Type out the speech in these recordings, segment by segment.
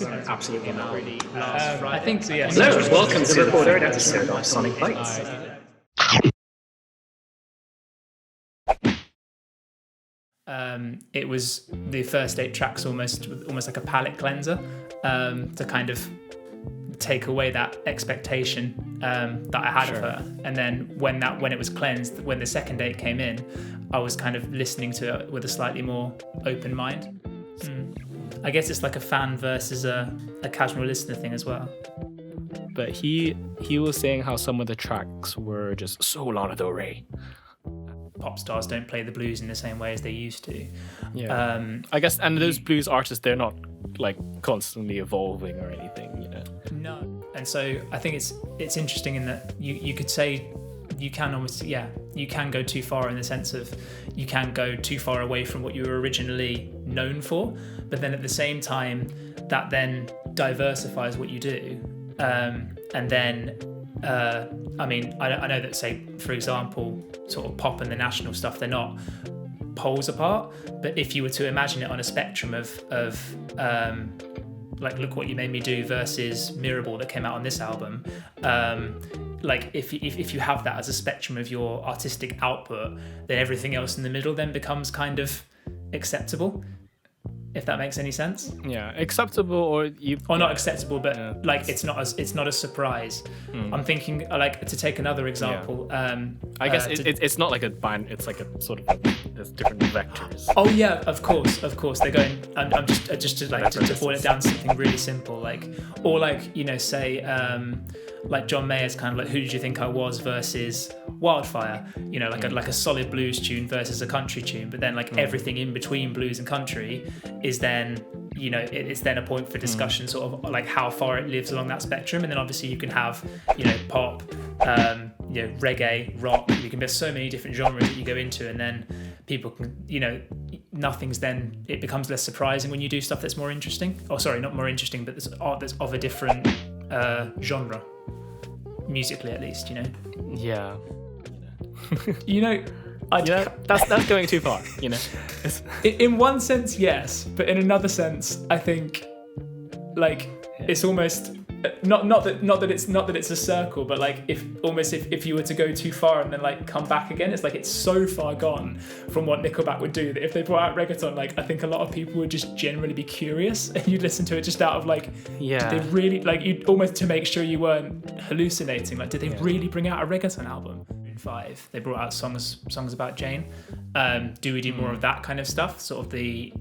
Absolutely not. I think so. Yeah. Hello, and welcome to the third episode of Sonic Bytes. It was the first 8 tracks almost like a palate cleanser, to kind of take away that expectation that I had of her. And then when it was cleansed, when the second 8 came in, I was kind of listening to it with a slightly more open mind. I guess it's like a fan versus a casual listener thing as well. But he was saying how some of the tracks were just so Lana Del Rey. Pop stars don't play the blues in the same way as they used to. Yeah. I guess, and those blues artists, they're not like constantly evolving or anything, you know. No. And so I think it's interesting in that you could say you can almost, you can go too far in the sense of you can go too far away from what you were originally known for, but then at the same time that then diversifies what you do. And then I mean, I know that, say, for example, sort of pop and the national stuff, they're not poles apart, but if you were to imagine it on a spectrum of like Look What You Made Me Do versus Mirrorball that came out on this album, like if you have that as a spectrum of your artistic output, then everything else in the middle then becomes kind of acceptable, if that makes any sense. Yeah, acceptable or not acceptable, but like it's not a surprise. I'm thinking, like, to take another example. I guess it's not like a bind. It's like a sort of there's different vectors. Oh yeah, of course. They're going. I'm just to boil it down to something really simple, like, or like, you know, say like John Mayer's kind of like Who Did You Think I Was versus Wildfire, you know, like a solid blues tune versus a country tune, but then like everything in between blues and country is then, you know, it's then a point for discussion, sort of like how far it lives along that spectrum. And then obviously you can have, you know, pop, you know, reggae, rock, you can, there's so many different genres that you go into, and then people can, you know, it becomes less surprising when you do stuff that's more interesting, or sorry, not more interesting, but there's art that's of a different genre, musically at least, you know. Yeah. You know, that's going too far, you know. In one sense, yes, but in another sense, I think, like, it's almost not that it's a circle, but like if you were to go too far and then like come back again, it's like it's so far gone from what Nickelback would do that if they brought out reggaeton, like, I think a lot of people would just generally be curious and you'd listen to it just out of like, did they really, like, you'd almost to make sure you weren't hallucinating, like, did they really bring out a reggaeton album? In 5, they brought out songs about Jane. Do we do more of that kind of stuff? Sort of the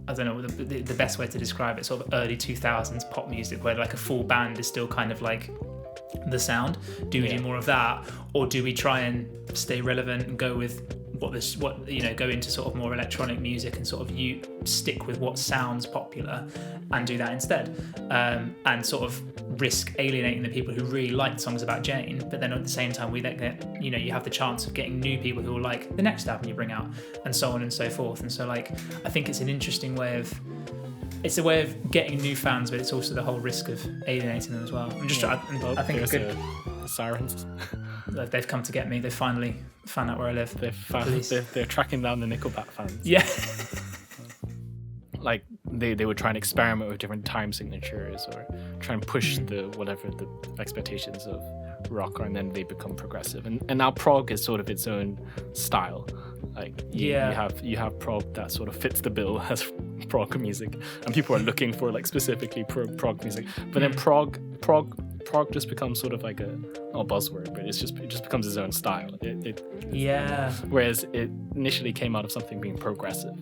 I don't know the best way to describe it, sort of early 2000s pop music where like a full band is still kind of like the sound. Do we do more of that, or do we try and stay relevant and go with what you know, go into sort of more electronic music and sort of you stick with what sounds popular and do that instead, and sort of risk alienating the people who really liked songs about Jane, but then at the same time we then get, you know, you have the chance of getting new people who will like the next album you bring out, and so on and so forth. And so, like, I think it's an interesting way of, it's a way of getting new fans, but it's also the whole risk of alienating them as well. I think a good sirens. They've come to get me. They finally found out where I live. They're tracking down the Nickelback fans. Yeah. Like they would try and experiment with different time signatures or try and push the expectations of rock, and then they become progressive. And now prog is sort of its own style. Like you have prog that sort of fits the bill as prog music, and people are looking for like specifically prog music. But then prog just becomes sort of like not a buzzword, but it just becomes its own style. Whereas it initially came out of something being progressive.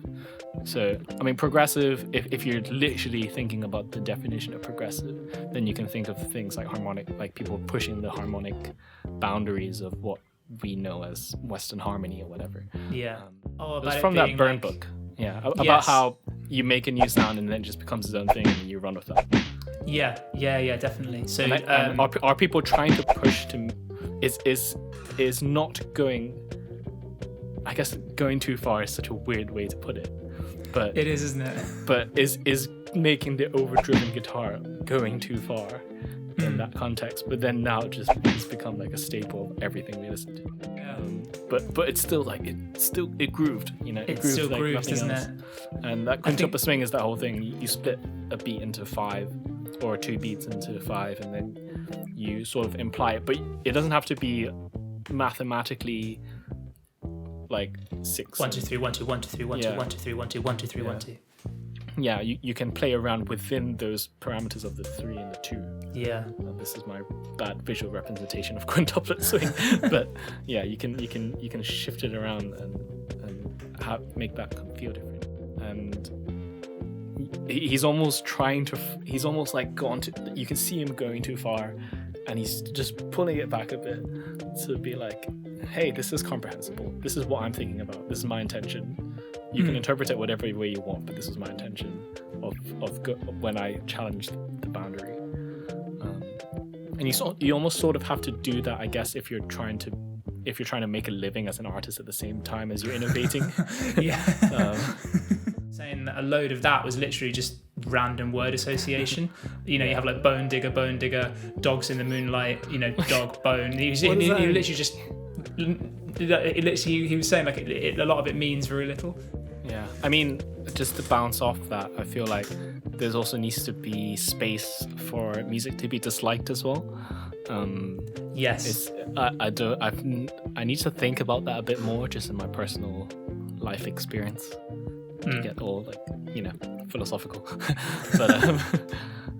So, I mean, progressive, if you're literally thinking about the definition of progressive, then you can think of things like harmonic, like people pushing the harmonic boundaries of what we know as Western harmony or whatever. Yeah. It's from that Burn book. Yeah, about how you make a new sound and then it just becomes its own thing and you run with that. Yeah, definitely. So, are people trying to push to is not going? I guess going too far is such a weird way to put it, but it is, isn't it? But is making the overdriven guitar going too far in that context? But then now it's become like a staple of everything we listen to. Yeah. But it's still like it grooved, you know. It still like grooves, doesn't else. it? And that Quintuple Swing is that whole thing. You split a beat into 5 or 2 beats into 5, and then you sort of imply it, but it doesn't have to be mathematically like 6. 1 2 3 1 2 1 2 3 1 2 Yeah. 1 2 3 1 2 1 2 3 1 2. Yeah, you can play around within those parameters of the 3 and the 2. Yeah. This is my bad visual representation of quintuplet swing, but yeah, you can shift it around and make that feel different. And he's almost like gone to. You can see him going too far, and he's just pulling it back a bit to be like, hey, this is comprehensible. This is what I'm thinking about. This is my intention. You can interpret it whatever way you want, but this is my intention of when I challenge the boundary. And you almost sort of have to do that, I guess, if you're trying to make a living as an artist at the same time as you're innovating. Yeah. Saying that a load of that was literally just random word association. You know, you have like bone digger, dogs in the moonlight, you know, dog, bone. He literally just. He was saying like a lot of it means very little. Yeah, I mean, just to bounce off that, I feel like there's also needs to be space for music to be disliked as well. Yes. I need to think about that a bit more, just in my personal life experience. To get all like, you know, philosophical.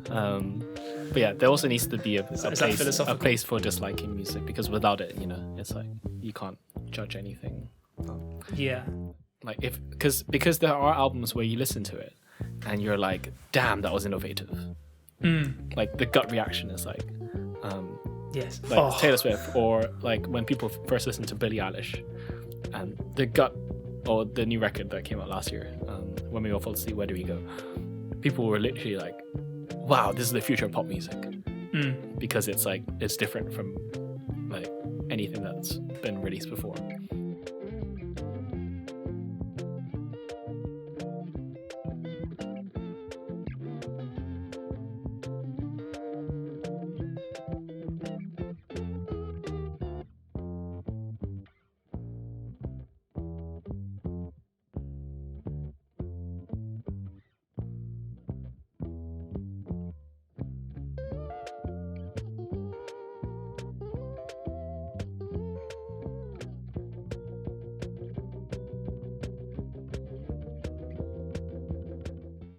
But yeah, there also needs to be a place for disliking music, because without it, you know, it's like you can't judge anything. Yeah. Like because there are albums where you listen to it and you're like, damn, that was innovative. Like the gut reaction is like, yes, like Taylor Swift, or like when people first listen to Billie Eilish, and the gut, or the new record that came out last year, When We All Fall Asleep, Where Do We Go? People were literally like, wow, this is the future of pop music, because it's like it's different from like anything that's been released before.